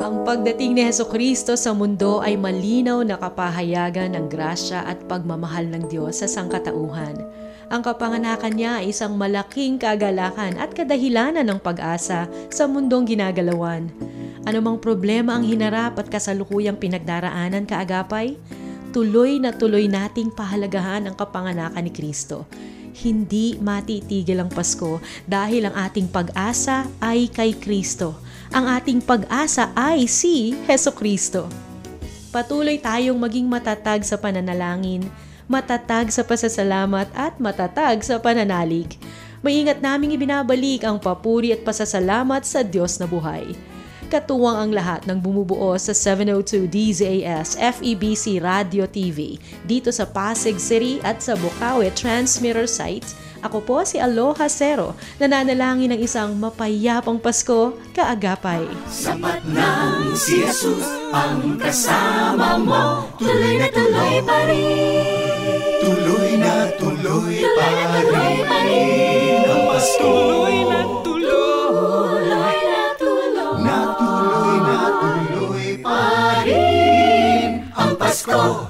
Ang pagdating ni Hesukristo sa mundo ay malinaw na kapahayagan ng grasya at pagmamahal ng Diyos sa sangkatauhan. Ang kapanganakan niya ay isang malaking kagalakan at kadahilanan ng pag-asa sa mundong ginagalawan. Anumang problema ang hinarap at kasalukuyang pinagdaraanan kaagapay, tuloy na tuloy nating pahalagahan ang kapanganakan ni Kristo. Hindi matitigil ang Pasko dahil ang ating pag-asa ay kay Kristo. Ang ating pag-asa ay si Hesukristo. Patuloy tayong maging matatag sa pananalangin, matatag sa pasasalamat at matatag sa pananalig. Maingat naming ibinabalik ang papuri at pasasalamat sa Diyos na buhay. Katuwang ang lahat ng bumubuo sa 702 DZAS FEBC Radio TV dito sa Pasig City at sa Bukawi Transmitter Site. Ako po si Aloha Cero, nananalangin ng isang mapayapang Pasko kaagapay. Sapat na si Jesus ang kasama mo, tuloy na tuloy pa rin. Tuloy na tuloy pa rin ang Pasko. Tuloy na tuloy na tuloy pa rin ang Pasko.